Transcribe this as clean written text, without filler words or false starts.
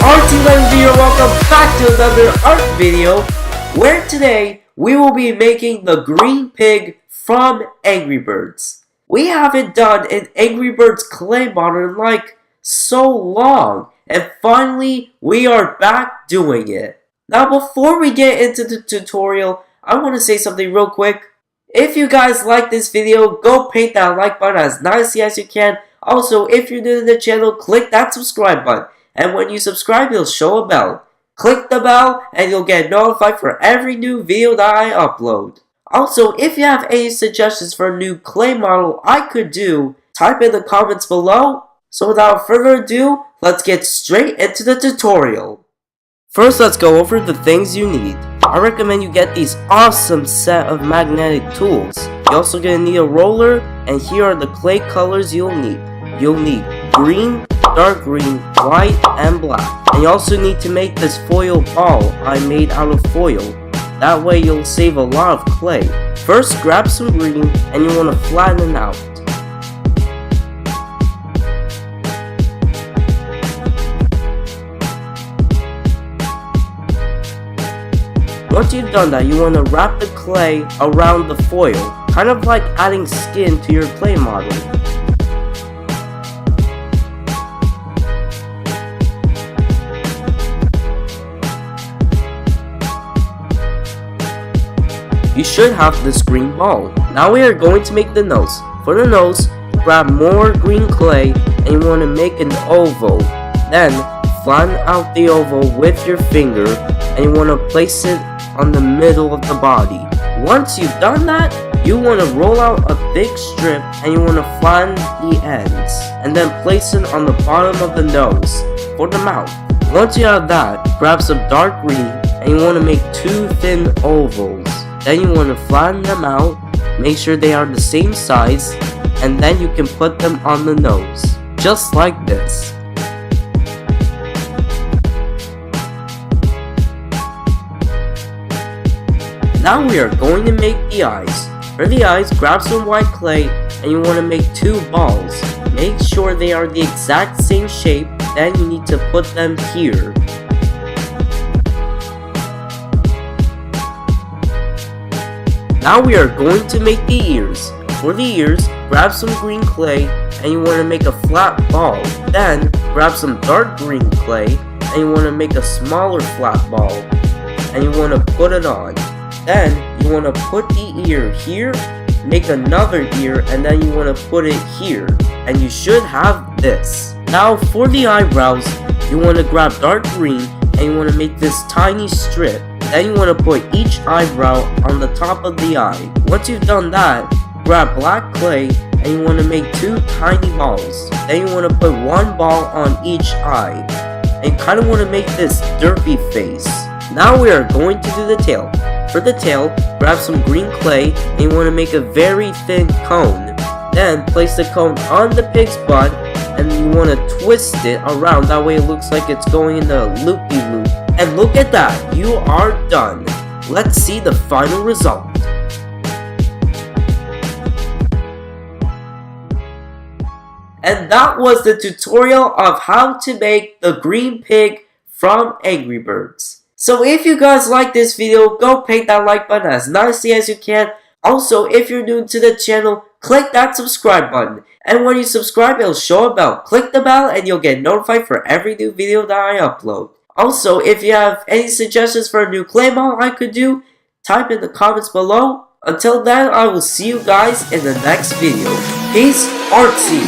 RT11 video, welcome back to another art video, where today we will be making the green pig from Angry Birds. We haven't done an Angry Birds clay model in like so long, and finally we are back doing it. Now before we get into the tutorial, I want to say something real quick. If you guys like this video, go paint that like button as nicely as you can. Also, if you're new to the channel, click that subscribe button. And when you subscribe, it'll show a bell. Click the bell and you'll get notified for every new video that I upload. Also, if you have any suggestions for a new clay model I could do, type in the comments below. So without further ado, let's get straight into the tutorial. First, let's go over the things you need. I recommend you get these awesome set of magnetic tools. You're also going to need a roller, and here are the clay colors you'll need. You'll need green, dark green, white, and black. And you also need to make this foil ball I made out of foil. That way you'll save a lot of clay. First, grab some green and you want to flatten it out. Once you've done that, you want to wrap the clay around the foil, kind of like adding skin to your clay model. You should have this green ball. Now we are going to make the nose. For the nose, grab more green clay and you want to make an oval. Then, flatten out the oval with your finger and you want to place it on the middle of the body. Once you've done that, you want to roll out a thick strip and you want to flatten the ends. And then place it on the bottom of the nose for the mouth. Once you have that, grab some dark green and you want to make two thin ovals. Then you want to flatten them out, make sure they are the same size, and then you can put them on the nose, just like this. Now we are going to make the eyes. For the eyes, grab some white clay and you want to make two balls. Make sure they are the exact same shape, then you need to put them here. Now we are going to make the ears. For the ears, grab some green clay and you want to make a flat ball. Then, grab some dark green clay and you want to make a smaller flat ball. And you want to put it on. Then, you want to put the ear here, make another ear, and then you want to put it here. And you should have this. Now for the eyebrows, you want to grab dark green and you want to make this tiny strip. Then you want to put each eyebrow on the top of the eye. Once you've done that, grab black clay and you want to make two tiny balls. Then you want to put one ball on each eye. And you kind of want to make this derpy face. Now we are going to do the tail. For the tail, grab some green clay and you want to make a very thin cone. Then place the cone on the pig's butt and you want to twist it around. That way it looks like it's going in a loopy-loop. And look at that, you are done. Let's see the final result. And that was the tutorial of how to make the green pig from Angry Birds. So if you guys like this video, go paint that like button as nicely as you can. Also, if you're new to the channel, click that subscribe button. And when you subscribe, it'll show a bell. Click the bell and you'll get notified for every new video that I upload. Also, if you have any suggestions for a new clay model I could do, type in the comments below. Until then, I will see you guys in the next video. Peace, artsy!